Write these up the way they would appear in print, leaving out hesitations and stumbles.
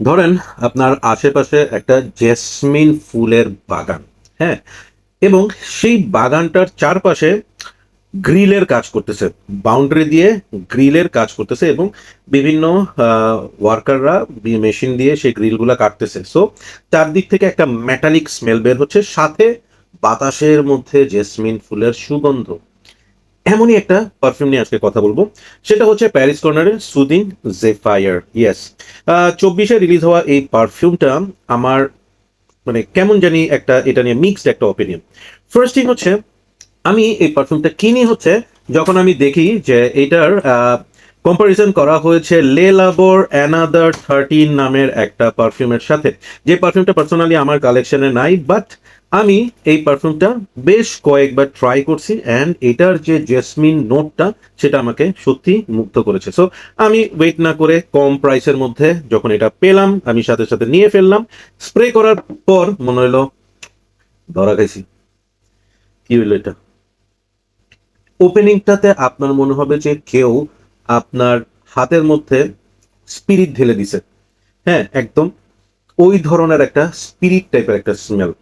ধরেন আপনার আশেপাশে একটা জেসমিন ফুলের বাগান, হ্যাঁ, এবং সেই বাগানটার চারপাশে গ্রিলের কাজ করতেছে, বাউন্ডারি দিয়ে গ্রিলের কাজ করতেছে এবং বিভিন্ন ওয়ার্কাররা মেশিন দিয়ে সেই গ্রিলগুলো কাটতেছে। সো চারদিক থেকে একটা মেটালিক স্মেল বের হচ্ছে, সাথে বাতাসের মধ্যে জেসমিন ফুলের সুগন্ধ। এমনই একটা পারফিউম নিয়ে আজকে কথা বলবো। সেটা হচ্ছে প্যারিস কর্নারের সুদিং জেফায়ার। ইয়েস, 24-এ রিলিজ হওয়া এই পারফিউমটা আমার মানে কেমন জানি একটা এটা নিয়ে মিক্সড একটা অপিনিয়ন। ফার্স্ট থিং হচ্ছে, আমি এই পারফিউমটা কিনি হচ্ছে যখন আমি দেখি যে এটার কম্পারিজন করা হয়েছে লে লাবোর অ্যানাদার 13 নামের একটা পারফিউমের সাথে, যে পারফিউমটা পার্সোনালি আমার কালেকশনে নাই, বাট আমি এই পারফিউমটা বেশ কয়েকবার ট্রাই করছি অ্যান্ড এটার যে জেসমিন নোটটা সেটা আমাকে সত্যি মুগ্ধ করেছে। সো আমি ওয়েট না করে কম প্রাইসের মধ্যে যখন এটা পেলাম আমি সাথে সাথে নিয়ে ফেললাম। স্প্রে করার পর মনে হলো ধরা খাইছি। কি হইলো এটা? ওপেনিংটাতে আপনার মনে হবে যে কেউ আপনার হাতের মধ্যে স্পিরিট ঢেলে দিছে। হ্যাঁ, একদম ওই ধরনের একটা স্পিরিট টাইপের একটা স্মেল,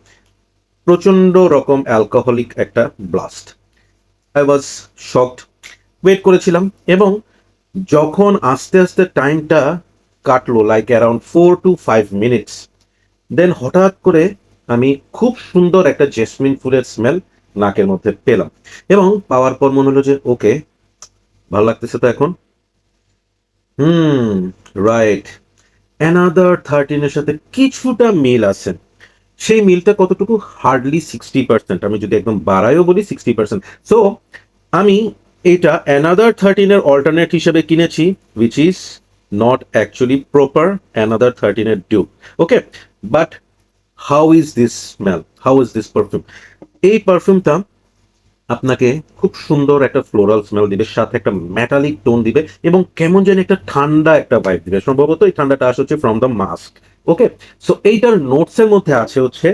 প্রচন্ড রকম অ্যালকোহলিক একটা blast. I was shocked. Wait করেছিলাম এবং যখন আস্তে আস্তে টাইমটা কাটলো, like around 4 to 5 minutes, then হঠাৎ করে আমি খুব সুন্দর একটা জেসমিন ফুলের স্মেল নাকের মধ্যে পেলাম এবং পাওয়ার পর মনে হলো যে ওকে, ভালো লাগতেছে তো এখন। হুম, রাইট। অ্যানাদার 13-এর সাথে কিছুটা মিল আছে। সেই মিলটা কতটুকু? হার্ডলি 60%। আমি যদি একদম বাড়ায়ও বলি 60%। সো আমি এটা অ্যানাদার 13-এর অল্টারনেট হিসেবে কিনেছি, which is not actually proper another 13-এর dupe. Okay, but how is this smell, how is this perfume? এই পারফিউমটা আপনাকে খুব সুন্দর একটা ফ্লোরাল স্মেল দিবে, সাথে একটা মেটালিক টোন দিবে এবং কেমন যেন একটা ঠান্ডা একটা ভাইব দিবে। সম্ভবত এই ঠান্ডাটা আসে হচ্ছে from the mask. Okay, so এইটার নোটস এর মধ্যে আছে হচ্ছে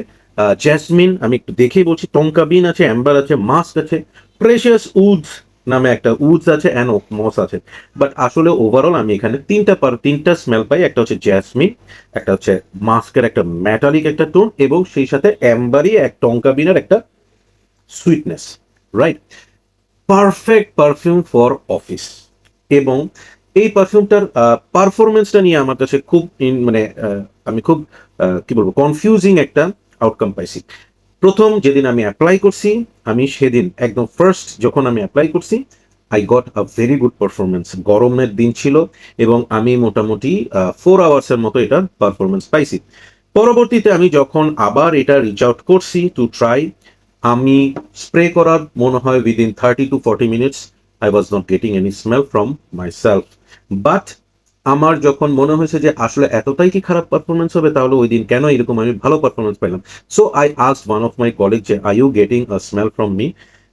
জেসমিন, আমি একটু দেখেই বলছি, টঙ্কা বিন আছে, অ্যাম্বার আছে, মাস্ক আছে, প্রেশিয়াস উডস নামে একটা উডস আছে, অ্যান্ড মস আছে। বাট আসলে ওভারঅল আমি এখানে তিনটা স্মেল পাই। একটা হচ্ছে জেসমিন, একটা হচ্ছে মাস্কের একটা মেটালিক একটা টোন এবং সেই সাথে অ্যাম্বারি এক টঙ্কা বিনের একটা sweetness. Right, perfect perfume for office. এবং এই পারফিউমটার পারফরমেন্সটা নিয়ে আমার কাছে খুব মানে আমি খুব কি বলবো, কনফিউজিং একটা আউটকাম পাইছি। প্রথম যেদিন আমি অ্যাপ্লাই করছি, আমি সেদিন একদম ফার্স্ট যখন আমি অ্যাপ্লাই করছি, I got a very good performance. গরমের দিন ছিল এবং আমি মোটামুটি 4 আওয়ার্সের মতো এটার পারফরমেন্স পাইছি। পরবর্তীতে আমি যখন আবার এটা রিচ আউট করছি টু ট্রাই, আমি স্প্রে করার মনে হয় within 30 to 40 minutes I was not getting any smell from my self. But আমার যখন মনে হয়েছে যে আসলে এতটাই কি খারাপ পারফরমেন্স হবে, তাহলে ওই দিন কেন এরকম আমি ভালো পারফরমেন্স পাইলাম। So I asked one of my colleague যে are you getting a smell from me?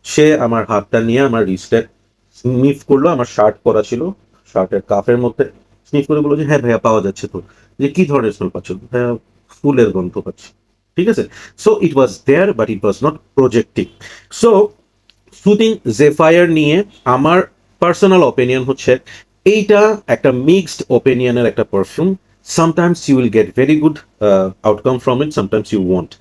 সে আমার হাতটা নিয়ে আমার রিস্টে স্নিফ করলো, আমার শার্ট পরা ছিল, শার্টের কাফের মধ্যে স্নিফ করে বললো যে হ্যাঁ ভাইয়া পাওয়া যাচ্ছে তো। যে কি ধরনের স্মেল পাচ্ছ? ভাইয়া ফুলের গন্ধ পাচ্ছি। ঠিক আছে, so it was there but it was not projecting. So soothing zephyr নিয়ে আমার পার্সোনাল অপিনিয়ন হচ্ছে এইটা একটা মিক্সড ওপিনিয়নের একটা perfume. Sometimes you will get very good outcome from it, sometimes you won't.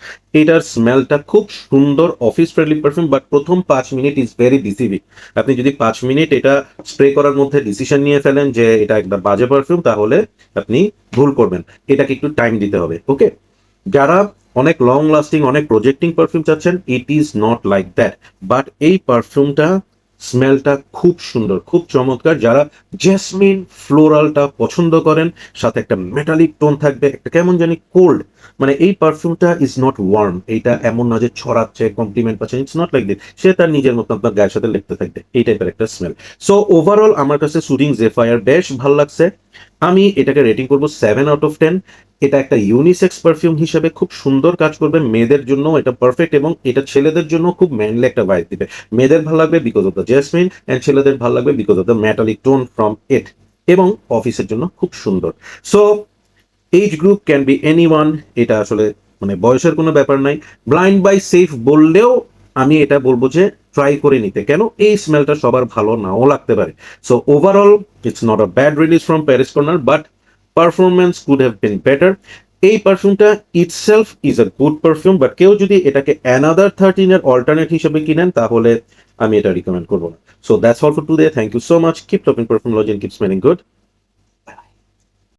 এটার স্মেলটা খুব সুন্দর, অফিস ফ্রেন্ডলি পারফিউম, বাট প্রথম 5 মিনিট ইজ ভেরি ডিসিভিং। আপনি যদি 5 মিনিট এটা স্প্রে করার মধ্যে ডিসিশন নিয়ে ফেলেন যে এটা একটা বাজে পারফিউম, তাহলে আপনি ভুল করবেন। এটাকে একটু টাইম দিতে হবে। ওকে, যারা অনেক লং লাস্টিং, অনেক প্রজেক্টিং পারফিউম চাচ্ছেন, it is not like that. But এই পারফিউমটা স্মেলটা খুব সুন্দর, খুব চমৎকার। যারা জেসমিন ফ্লোরালটা পছন্দ করেন, সাথে একটা মেটালিক টোন থাকবে, একটা কেমন জানি কোল্ড, মানে এই পারফিউমটা ইজ নট ওয়ার্ম। এইটা এমন না যে ছড়াচ্ছে, কমপ্লিমেন্ট পাচ্ছে, ইটস নট লাইক দিস। সে তার নিজের মতো আপনার গায়ের সাথে লিখতে থাকবে, এই টাইপের একটা স্মেল। সো ওভারঅল আমার কাছে সুদিং জেফায়ার বেশ ভালো লাগছে। আমি এটাকে রেটিং করবো 7 আউট অফ 10। এটা একটা ইউনিসেক্স পারফিউম হিসেবে খুব সুন্দর কাজ করবে, মেয়েদের জন্য এটা পারফেক্ট এবং এটা ছেলেদের জন্য খুব ম্যানলি একটা ভাইব দিবে। মেয়েদের ভালো লাগবে because of the jasmine, and ছেলেদের ভালো লাগবে because of the metallic tone from it. এবং অফিসের জন্য খুব সুন্দর। So age group can be any one. এটা আসলে মানে বয়সের কোনো ব্যাপার নাই। ব্লাইন্ড বাই সেফ বললেও আমি এটা বলবো যে ট্রাই করে নিতে, কেন এই স্মেলটা সবার ভালো নাও লাগতে পারে। So overall it's not a bad release from Paris Corner, but performance could have been better. এই পারফিউমটা itself is a good perfume, but কেউ যদি এটাকে অ্যানাদার 13 এর অল্টারনেট হিসেবে কিনেন তাহলে আমি এটা রিকমেন্ড করবো না। So that's all for today. Thank you so much. Keep topping perfumology and keep smelling good.